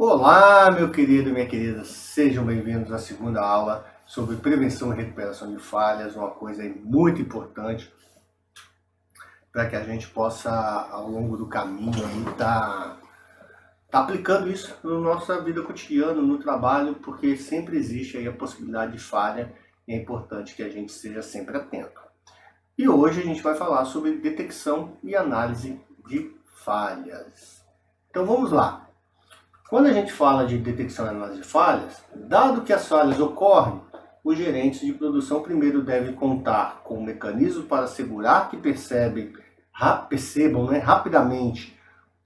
Olá, meu querido e minha querida, sejam bem-vindos à segunda aula sobre prevenção e recuperação de falhas, uma coisa muito importante para que a gente possa, ao longo do caminho, tá aplicando isso na nossa vida cotidiana, no trabalho, porque sempre existe aí a possibilidade de falha e é importante que a gente seja sempre atento. E hoje a gente vai falar sobre detecção e análise de falhas. Então vamos lá. Quando a gente fala de detecção e análise de falhas, dado que as falhas ocorrem, os gerentes de produção primeiro devem contar com mecanismos para assegurar que percebam rapidamente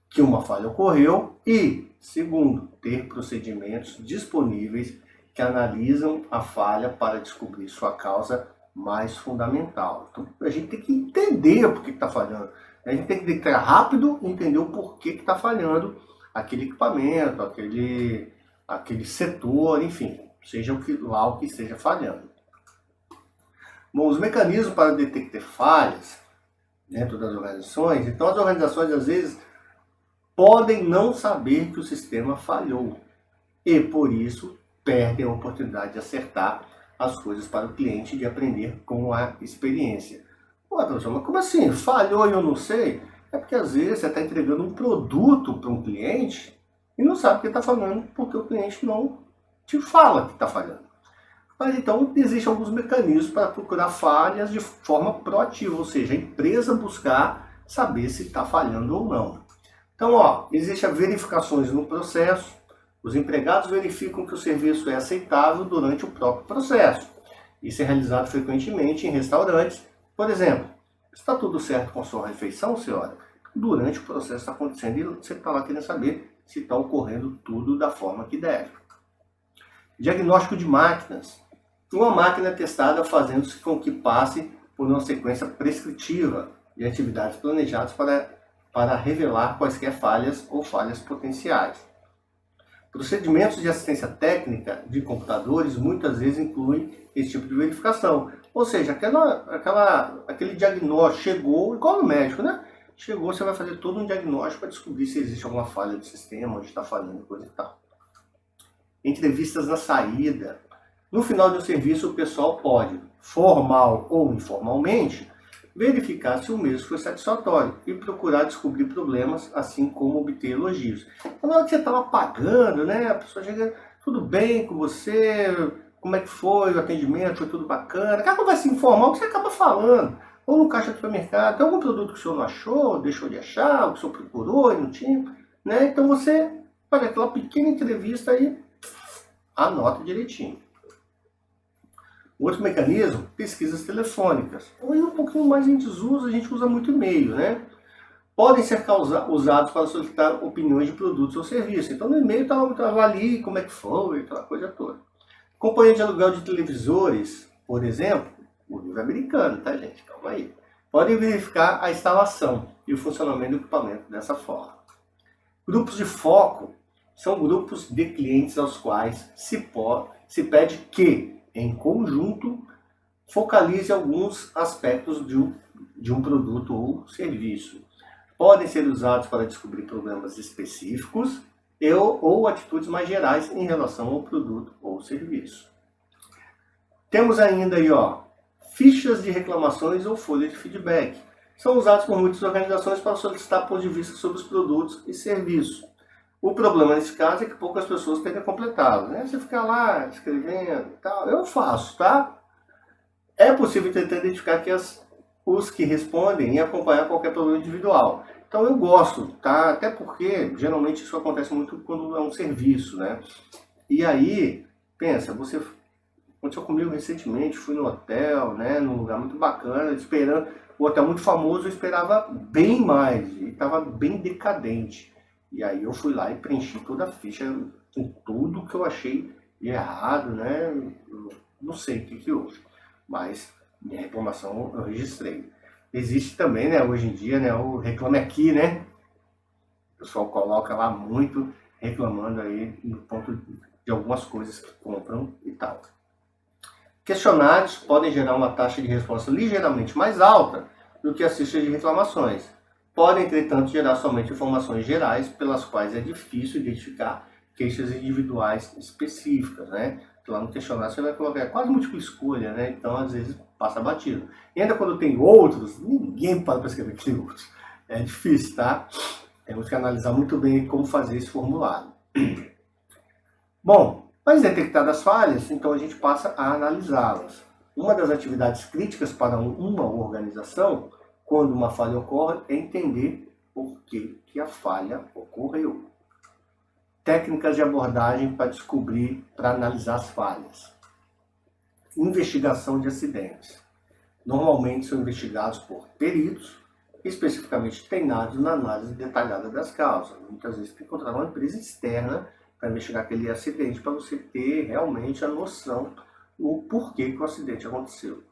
que uma falha ocorreu e, segundo, ter procedimentos disponíveis que analisam a falha para descobrir sua causa mais fundamental. Então, a gente tem que entender por que está falhando. A gente tem que detectar rápido e entender o porquê que está falhando aquele equipamento, aquele setor, enfim, seja o que esteja falhando. Bom, os mecanismos para detectar falhas dentro das organizações, então as organizações às vezes podem não saber que o sistema falhou e por isso perdem a oportunidade de acertar as coisas para o cliente e de aprender com a experiência. Ué, professor, mas como assim? Falhou e eu não sei? É porque às vezes você está entregando um produto para um cliente e não sabe o que está falhando porque o cliente não te fala que está falhando. Mas então existem alguns mecanismos para procurar falhas de forma proativa, ou seja, a empresa buscar saber se está falhando ou não. Então, existem verificações no processo, os empregados verificam que o serviço é aceitável durante o próprio processo. Isso é realizado frequentemente em restaurantes. Por exemplo, está tudo certo com a sua refeição, senhora? Durante o processo está acontecendo e você está lá querendo saber se está ocorrendo tudo da forma que deve. Diagnóstico de máquinas. Uma máquina é testada fazendo-se com que passe por uma sequência prescritiva de atividades planejadas para revelar quaisquer falhas ou falhas potenciais. Procedimentos de assistência técnica de computadores muitas vezes incluem esse tipo de verificação. Ou seja, aquele diagnóstico chegou, igual no médico, né? Chegou, você vai fazer todo um diagnóstico para descobrir se existe alguma falha do sistema, onde está falhando, coisa e tal. Entrevistas na saída. No final de um serviço, o pessoal pode, formal ou informalmente, verificar se o mesmo foi satisfatório e procurar descobrir problemas, assim como obter elogios. Então, na hora que você estava pagando, né, a pessoa chega, tudo bem com você, como é que foi o atendimento, foi tudo bacana. Aquela conversa informal que você acaba falando. Ou no caixa do supermercado, tem algum produto que o senhor não achou, deixou de achar, o que o senhor procurou e não tinha, né? Então você faz aquela pequena entrevista aí, anota direitinho. Outro mecanismo, pesquisas telefônicas. Aí um pouquinho mais a gente usa muito e-mail, né? Podem ser usados para solicitar opiniões de produtos ou serviços. Então no e-mail avalie como é que foi, aquela coisa toda. Companhia de aluguel de televisores, por exemplo, o livro americano, tá gente? Calma aí. Podem verificar a instalação e o funcionamento do equipamento dessa forma. Grupos de foco são grupos de clientes aos quais se pede que, em conjunto, focalize alguns aspectos de um produto ou serviço. Podem ser usados para descobrir problemas específicos ou atitudes mais gerais em relação ao produto ou serviço. Temos ainda aí, fichas de reclamações ou folhas de feedback. São usados por muitas organizações para solicitar pontos de vista sobre os produtos e serviços. O problema nesse caso é que poucas pessoas têm completado, né? Você fica lá escrevendo e tal. Eu faço, tá? É possível tentar identificar que os que respondem e acompanhar qualquer problema individual. Então eu gosto, tá? Até porque geralmente isso acontece muito quando é um serviço, né? E aí, pensa, aconteceu comigo recentemente, fui no hotel, né? Num lugar muito bacana, esperando, o hotel muito famoso, eu esperava bem mais, e estava bem decadente. E aí eu fui lá e preenchi toda a ficha com tudo que eu achei de errado, né? Não sei o que houve, mas minha reclamação eu registrei. Existe também, né, hoje em dia, né, o Reclame Aqui, né? O pessoal coloca lá muito reclamando aí no ponto de algumas coisas que compram e tal. Questionários podem gerar uma taxa de resposta ligeiramente mais alta do que as fichas de reclamações. Podem, entretanto, gerar somente informações gerais pelas quais é difícil identificar queixas individuais específicas, né? Lá no questionário você vai colocar quase múltipla escolha, né? Então, às vezes, passa batido. E ainda quando tem outros, ninguém para escrever aquele outro. É difícil, tá? Temos que analisar muito bem como fazer esse formulário. Bom, mas detectadas as falhas, então a gente passa a analisá-las. Uma das atividades críticas para uma organização, quando uma falha ocorre, é entender por que a falha ocorreu. Técnicas de abordagem para descobrir, para analisar as falhas. Investigação de acidentes. Normalmente são investigados por peritos, especificamente treinados na análise detalhada das causas. Muitas vezes tem que encontrar uma empresa externa para investigar aquele acidente, para você ter realmente a noção do porquê que o acidente aconteceu.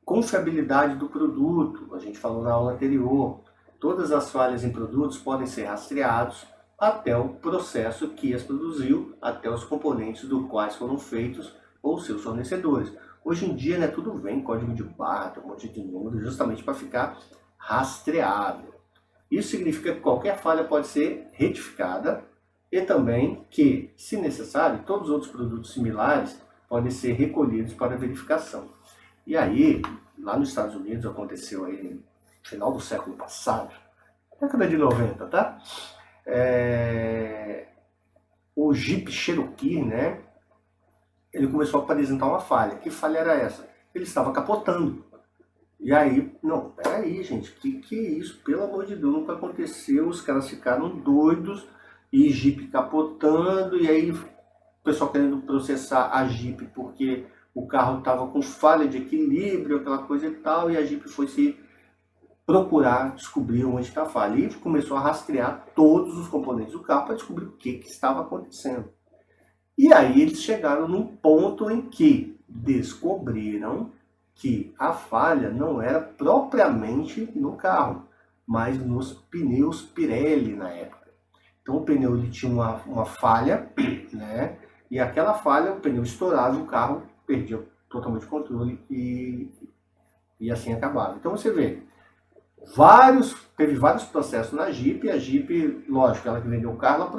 Confiabilidade do produto, a gente falou na aula anterior. Todas as falhas em produtos podem ser rastreados até o processo que as produziu, até os componentes dos quais foram feitos ou seus fornecedores. Hoje em dia, né, tudo vem código de barra, tem um monte de números, justamente para ficar rastreável. Isso significa que qualquer falha pode ser retificada e também que, se necessário, todos os outros produtos similares podem ser recolhidos para verificação. E aí, lá nos Estados Unidos, aconteceu aí no final do século passado, década de 90, tá? O Jeep Cherokee, né? Ele começou a apresentar uma falha. Que falha era essa? Ele estava capotando. E aí, não, peraí, gente, que é isso? Pelo amor de Deus, nunca aconteceu. Os caras ficaram doidos e Jeep capotando. E aí, o pessoal querendo processar a Jeep porque o carro estava com falha de equilíbrio, aquela coisa e tal. E a Jeep foi se procurar descobrir onde está a falha. E começou a rastrear todos os componentes do carro para descobrir o que estava acontecendo. E aí eles chegaram num ponto em que descobriram que a falha não era propriamente no carro, mas nos pneus Pirelli na época. Então o pneu ele tinha uma falha, né? E aquela falha, o pneu estourava, o carro perdia totalmente o controle e assim acabava. Então você vê, teve vários processos na Jeep, e a Jeep, lógico, ela que vendeu o carro,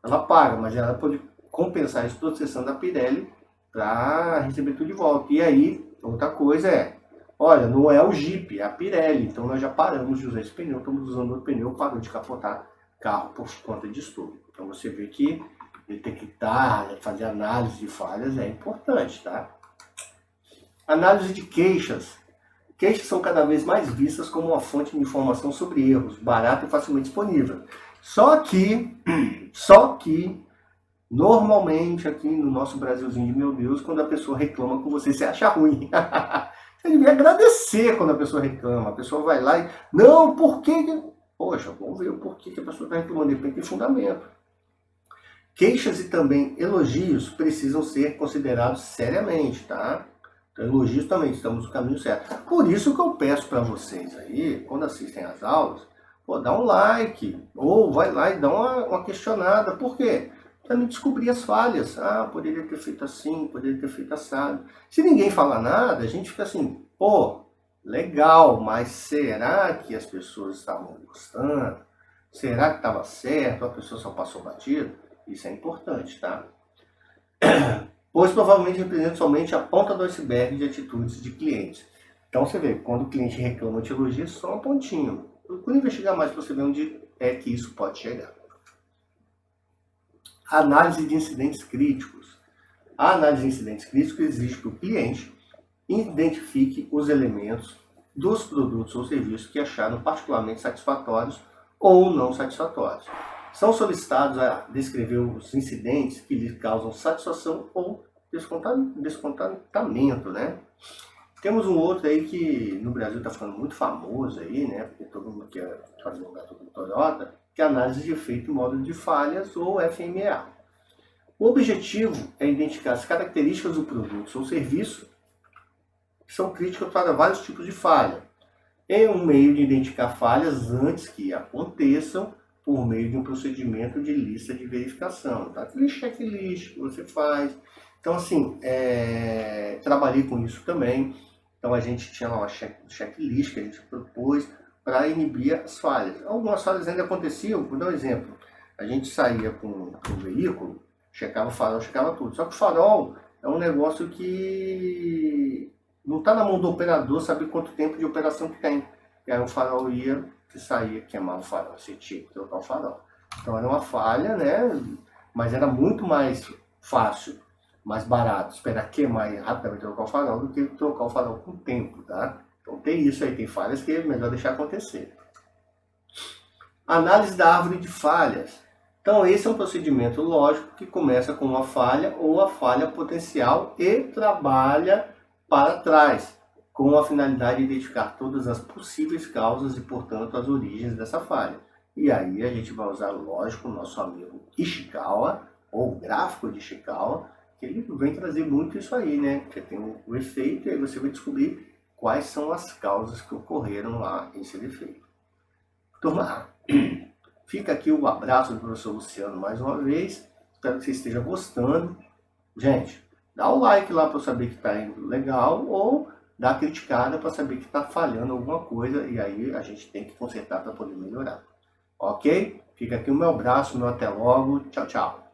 ela paga, mas ela pode compensar isso processando a Pirelli para receber tudo de volta. E aí, outra coisa olha, não é o Jeep, é a Pirelli, então nós já paramos de usar esse pneu, estamos usando outro pneu, parou de capotar carro por conta disso tudo. Então você vê que detectar, fazer análise de falhas é importante, tá? Análise de queixas. Queixas são cada vez mais vistas como uma fonte de informação sobre erros, barata e facilmente disponível. Só que, normalmente aqui no nosso Brasilzinho de meu Deus, quando a pessoa reclama com você, você acha ruim. Você devia agradecer quando a pessoa reclama. A pessoa vai lá e, não, por quê? Poxa, vamos ver o porquê que a pessoa está reclamando, de repente tem fundamento. Queixas e também elogios precisam ser considerados seriamente, tá? Então, elogios também, estamos no caminho certo. Por isso que eu peço para vocês aí, quando assistem às aulas, dá um like, ou vai lá e dá uma questionada. Por quê? Para me descobrir as falhas. Ah, poderia ter feito assim, poderia ter feito assado. Se ninguém fala nada, a gente fica assim, pô, legal, mas será que as pessoas estavam gostando? Será que estava certo? A pessoa só passou batido? Isso é importante, tá? Pois provavelmente representa somente a ponta do iceberg de atitudes de clientes. Então você vê, quando o cliente reclama de elogio, é só um pontinho. Procure investigar mais para você ver onde é que isso pode chegar. Análise de incidentes críticos. A análise de incidentes críticos exige que o cliente identifique os elementos dos produtos ou serviços que acharam particularmente satisfatórios ou não satisfatórios. São solicitados a descrever os incidentes que lhe causam satisfação ou descontentamento, né? Temos um outro aí que no Brasil está ficando muito famoso aí, né? Porque todo mundo quer fazer um gato do Toyota, que é a análise de efeito e módulo de falhas, ou FMEA. O objetivo é identificar as características do produto ou serviço que são críticas para vários tipos de falha. É um meio de identificar falhas antes que aconteçam por meio de um procedimento de lista de verificação. Tá? Aquele checklist que você faz. Então, assim, trabalhei com isso também. Então, a gente tinha lá uma checklist que a gente propôs para inibir as falhas. Algumas falhas ainda aconteciam, vou dar um exemplo. a gente saía com o veículo, checava o farol, checava tudo. Só que o farol é um negócio que não está na mão do operador saber quanto tempo de operação que tem. E aí o farol ia, você saía, queimava o farol, você tinha que trocar o farol. Então era uma falha, né? Mas era muito mais fácil, mais barato esperar queimar e rapidamente trocar o farol do que trocar o farol com o tempo, tá? Então tem isso aí, tem falhas que é melhor deixar acontecer. Análise da árvore de falhas. Então esse é um procedimento lógico que começa com uma falha ou a falha potencial e trabalha para trás, com a finalidade de identificar todas as possíveis causas e, portanto, as origens dessa falha. E aí a gente vai usar, lógico, o nosso amigo Ishikawa, ou gráfico de Ishikawa, que ele vem trazer muito isso aí, né? Que tem o efeito e aí você vai descobrir quais são as causas que ocorreram lá esse efeito. Turma, fica aqui o abraço do professor Luciano mais uma vez. Espero que você esteja gostando. Gente, dá o like lá para eu saber que está indo legal ou dá a criticada para saber que está falhando alguma coisa e aí a gente tem que consertar para poder melhorar. Ok? Fica aqui o meu abraço, meu até logo. Tchau, tchau.